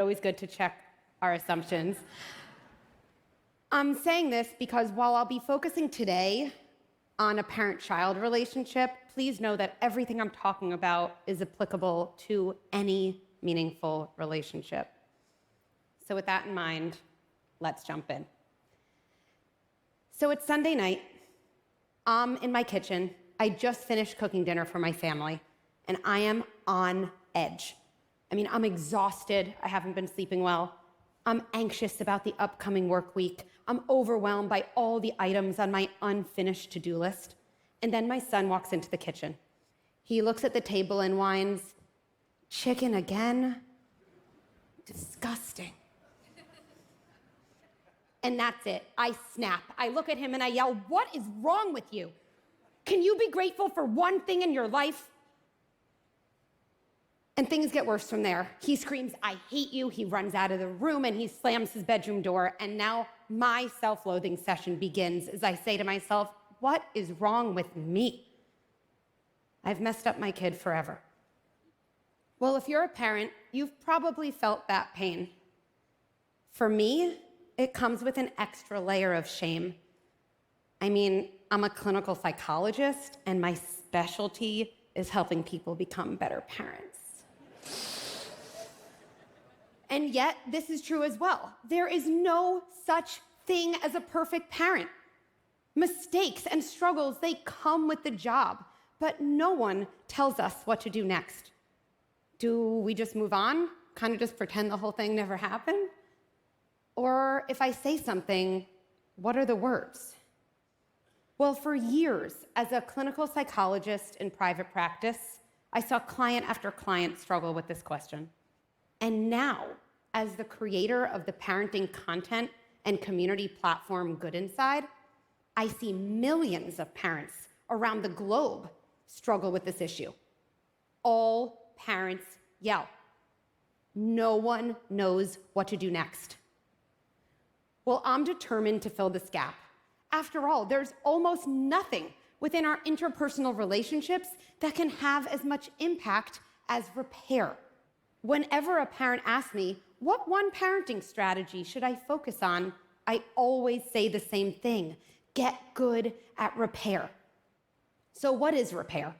Always good to check our assumptions. I'm saying this because while I'll be focusing today on a parent-child relationship, please know that everything I'm talking about is applicable to any meaningful relationship. So with that in mind, let's jump in. So it's Sunday night. I'm in my kitchen. I just finished cooking dinner for my family, and I am on edge. I'm exhausted. I haven't been sleeping well. I'm anxious about the upcoming work week. I'm overwhelmed by all the items on my unfinished to-do list. And then my son walks into the kitchen. He looks at the table and whines, "Chicken again? Disgusting." And that's it. I snap. I look at him and I yell, "What is wrong with you? Can you be grateful for one thing in your life?" And things get worse from there. He screams, "I hate you." He runs out of the room and he slams his bedroom door. And now my self-loathing session begins as I say to myself, what is wrong with me? I've messed up my kid forever. Well, if you're a parent, you've probably felt that pain. For me, it comes with an extra layer of shame. I'm a clinical psychologist, and my specialty is helping people become better parents. And yet, this is true as well. There is no such thing as a perfect parent. Mistakes and struggles, they come with the job, but no one tells us what to do next. Do we just move on? Kind of just pretend the whole thing never happened? Or if I say something, what are the words? Well, for years, as a clinical psychologist in private practice, I saw client after client struggle with this question. And now, as the creator of the parenting content and community platform Good Inside, I see millions of parents around the globe struggle with this issue. All parents yell. No one knows what to do next. Well, I'm determined to fill this gap. After all, there's almost nothing within our interpersonal relationships that can have as much impact as repair. Whenever a parent asks me, what one parenting strategy should I focus on, I always say the same thing: get good at repair. So what is repair?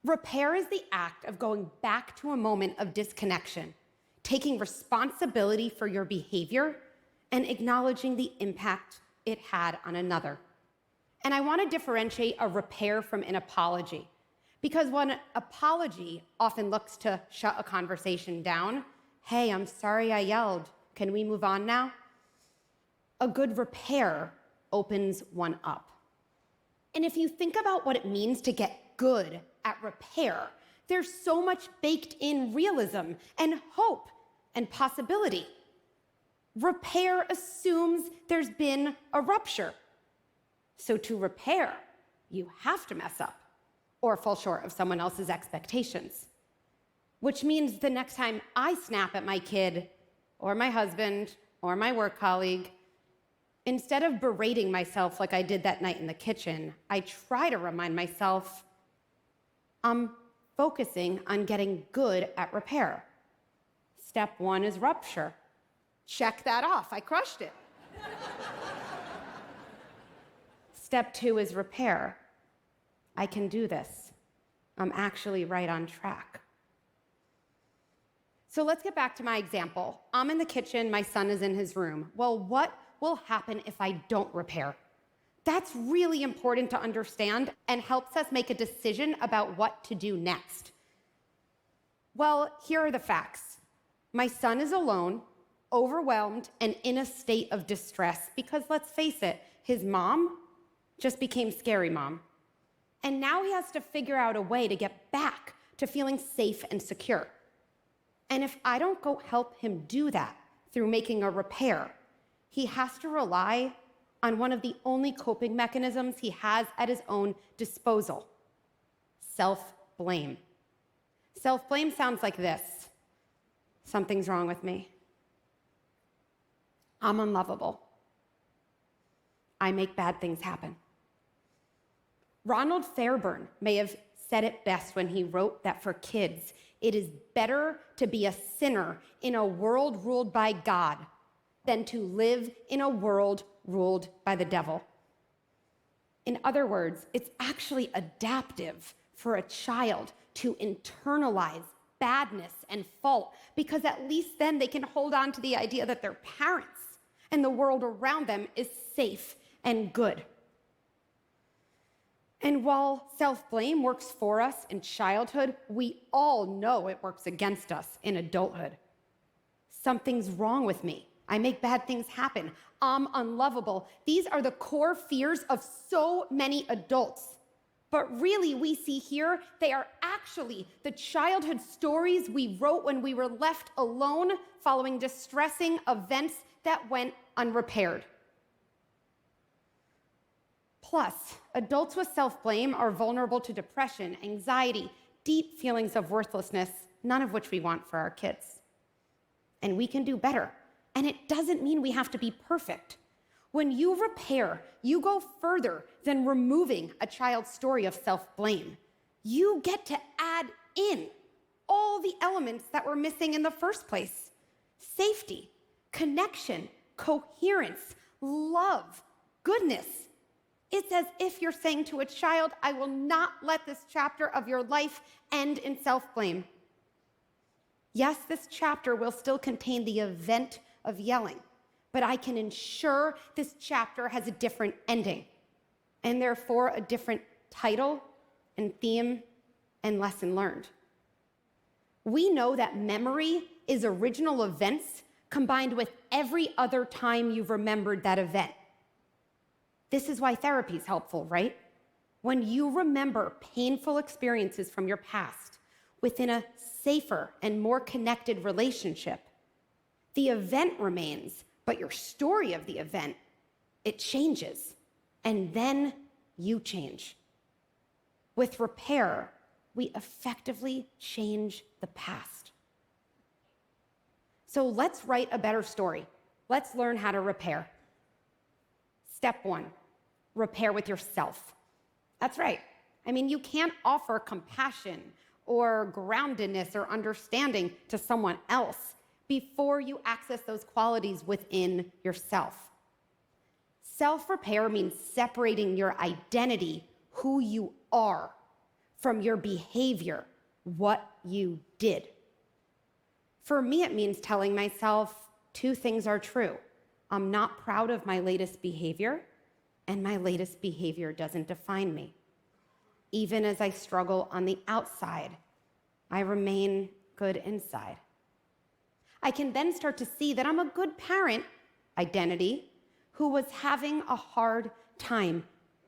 Repair is the act of going back to a moment of disconnection, taking responsibility for your behavior, and acknowledging the impact it had on another. And I want to differentiate a repair from an apology, because one apology often looks to shut a conversation down. Hey, I'm sorry I yelled. Can we move on now? A good repair opens one up. And if you think about what it means to get good at repair, there's so much baked in realism and hope and possibility. Repair assumes there's been a rupture. So to repair, you have to mess up or fall short of someone else's expectations. Which means the next time I snap at my kid or my husband or my work colleague, instead of berating myself like I did that night in the kitchen, I try to remind myself I'm focusing on getting good at repair. Step one is rupture. Check that off. I crushed it. Step two is repair. I can do this. I'm actually right on track. So let's get back to my example. I'm in the kitchen, my son is in his room. Well, what will happen if I don't repair? That's really important to understand and helps us make a decision about what to do next. Well, here are the facts. My son is alone, overwhelmed, and in a state of distress because, let's face it, his mom just became scary mom. And now he has to figure out a way to get back to feeling safe and secure. And if I don't go help him do that through making a repair, he has to rely on one of the only coping mechanisms he has at his own disposal: self-blame. Self-blame sounds like this: something's wrong with me. I'm unlovable. I make bad things happen. Ronald Fairbairn may have said it best when he wrote that for kids, It is better to be a sinner in a world ruled by God than to live in a world ruled by the devil. In other words, it's actually adaptive for a child to internalize badness and fault, because at least then they can hold on to the idea that their parents and the world around them is safe and good. And while self-blame works for us in childhood, we all know it works against us in adulthood. Something's wrong with me. I make bad things happen. I'm unlovable. These are the core fears of so many adults. But really, we see here, they are actually the childhood stories we wrote when we were left alone following distressing events that went unrepaired. Plus, adults with self-blame are vulnerable to depression, anxiety, deep feelings of worthlessness, none of which we want for our kids. And we can do better. And it doesn't mean we have to be perfect. When you repair, you go further than removing a child's story of self-blame. You get to add in all the elements that were missing in the first place: safety, connection, coherence, love, goodness. It's as if you're saying to a child, I will not let this chapter of your life end in self-blame. Yes, this chapter will still contain the event of yelling, but I can ensure this chapter has a different ending, and therefore a different title and theme and lesson learned. We know that memory is original events combined with every other time you've remembered that event. This is why therapy is helpful, right? When you remember painful experiences from your past within a safer and more connected relationship, the event remains, but your story of the event, it changes, and then you change. With repair, we effectively change the past. So let's write a better story. Let's learn how to repair. Step 1, repair with yourself. That's right. I mean, you can't offer compassion or groundedness or understanding to someone else before you access those qualities within yourself. Self-repair means separating your identity, who you are, from your behavior, what you did. For me, it means telling myself 2 things are true. I'm not proud of my latest behavior, and my latest behavior doesn't define me. Even as I struggle on the outside, I remain good inside. I can then start to see that I'm a good parent, identity, who was having a hard time,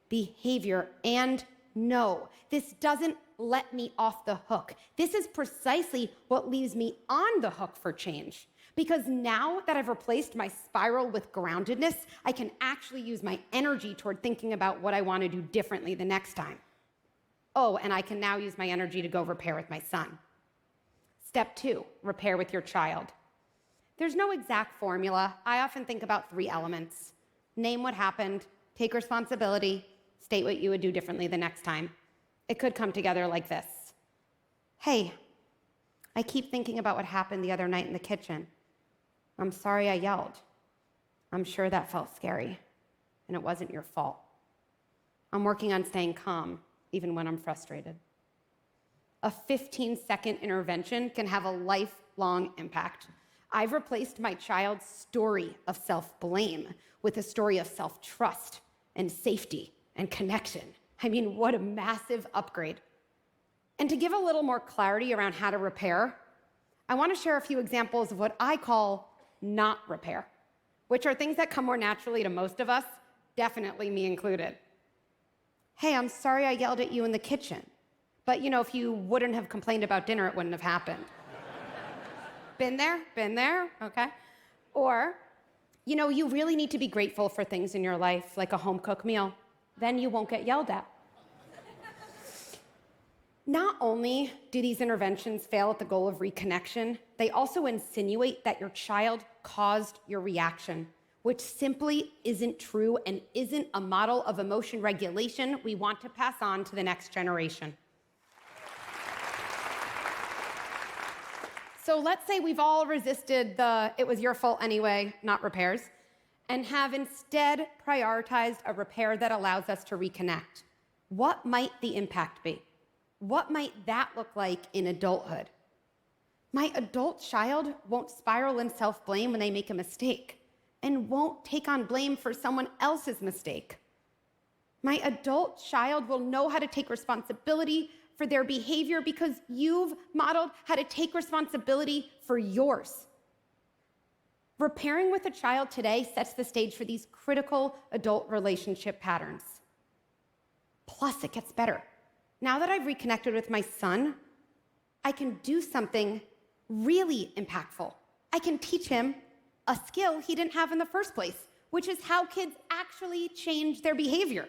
behavior, and no, this doesn't let me off the hook. This is precisely what leaves me on the hook for change. Because now that I've replaced my spiral with groundedness, I can actually use my energy toward thinking about what I want to do differently the next time. Oh, and I can now use my energy to go repair with my son. Step 2, repair with your child. There's no exact formula. I often think about 3 elements. Name what happened, take responsibility, state what you would do differently the next time. It could come together like this. Hey, I keep thinking about what happened the other night in the kitchen. I'm sorry I yelled. I'm sure that felt scary, and it wasn't your fault. I'm working on staying calm, even when I'm frustrated. A 15-second intervention can have a lifelong impact. I've replaced my child's story of self-blame with a story of self-trust and safety and connection. I mean, what a massive upgrade. And to give a little more clarity around how to repair, I want to share a few examples of what I call not repair, which are things that come more naturally to most of us, definitely me included. Hey, I'm sorry I yelled at you in the kitchen, but if you wouldn't have complained about dinner, it wouldn't have happened. Been there, okay? Or, you really need to be grateful for things in your life, like a home-cooked meal. Then you won't get yelled at. Not only do these interventions fail at the goal of reconnection, they also insinuate that your child caused your reaction, which simply isn't true and isn't a model of emotion regulation we want to pass on to the next generation. so let's say we've all resisted the "it was your fault anyway" not repairs, and have instead prioritized a repair that allows us to reconnect. What might the impact be? What might that look like in adulthood? My adult child won't spiral in self-blame when they make a mistake and won't take on blame for someone else's mistake. My adult child will know how to take responsibility for their behavior because you've modeled how to take responsibility for yours. Repairing with a child today sets the stage for these critical adult relationship patterns. Plus, it gets better. Now that I've reconnected with my son, I can do something really impactful. I can teach him a skill he didn't have in the first place, which is how kids actually change their behavior.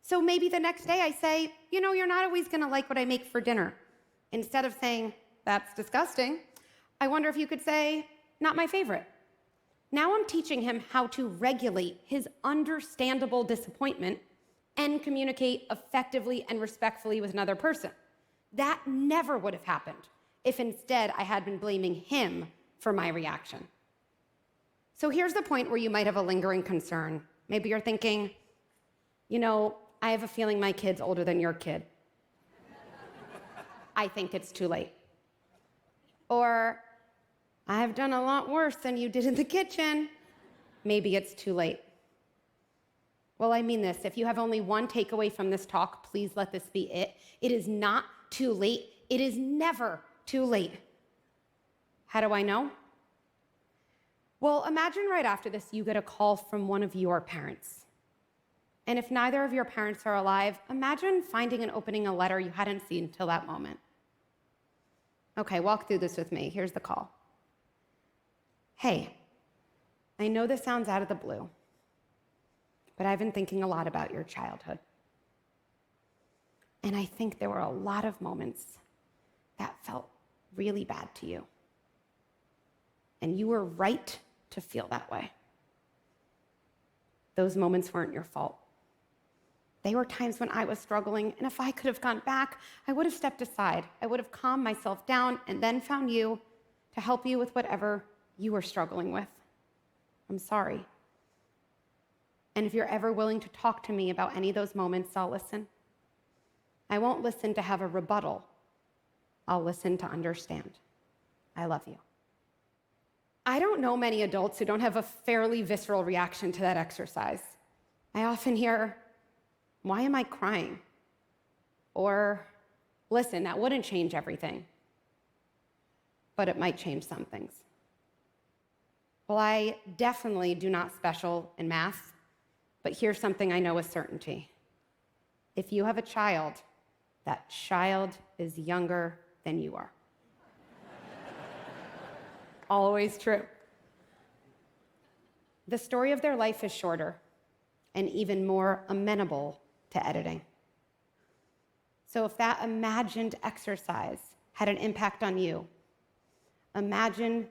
So maybe the next day I say, you're not always gonna like what I make for dinner. Instead of saying, "that's disgusting," I wonder if you could say, "not my favorite." Now I'm teaching him how to regulate his understandable disappointment and communicate effectively and respectfully with another person. That never would have happened if instead I had been blaming him for my reaction. So here's the point where you might have a lingering concern. Maybe you're thinking, I have a feeling my kid's older than your kid. I think it's too late. Or, I've done a lot worse than you did in the kitchen. Maybe it's too late. Well, I mean this. If you have only one takeaway from this talk, please let this be it. It is not too late. It is never too late. How do I know? Well, imagine right after this, you get a call from one of your parents. And if neither of your parents are alive, imagine finding and opening a letter you hadn't seen until that moment. Okay, walk through this with me. Here's the call. "Hey, I know this sounds out of the blue, but I've been thinking a lot about your childhood. And I think there were a lot of moments that felt really bad to you. And you were right to feel that way. Those moments weren't your fault. They were times when I was struggling, and if I could have gone back, I would have stepped aside. I would have calmed myself down and then found you to help you with whatever you were struggling with. I'm sorry. And if you're ever willing to talk to me about any of those moments, I'll listen. I won't listen to have a rebuttal. I'll listen to understand. I love you." I don't know many adults who don't have a fairly visceral reaction to that exercise. I often hear, "Why am I crying?" Or, "Listen, that wouldn't change everything, but it might change some things." Well, I definitely do not special in math, but here's something I know with certainty. If you have a child, that child is younger than you are. Always true. The story of their life is shorter and even more amenable to editing. So if that imagined exercise had an impact on you, imagine the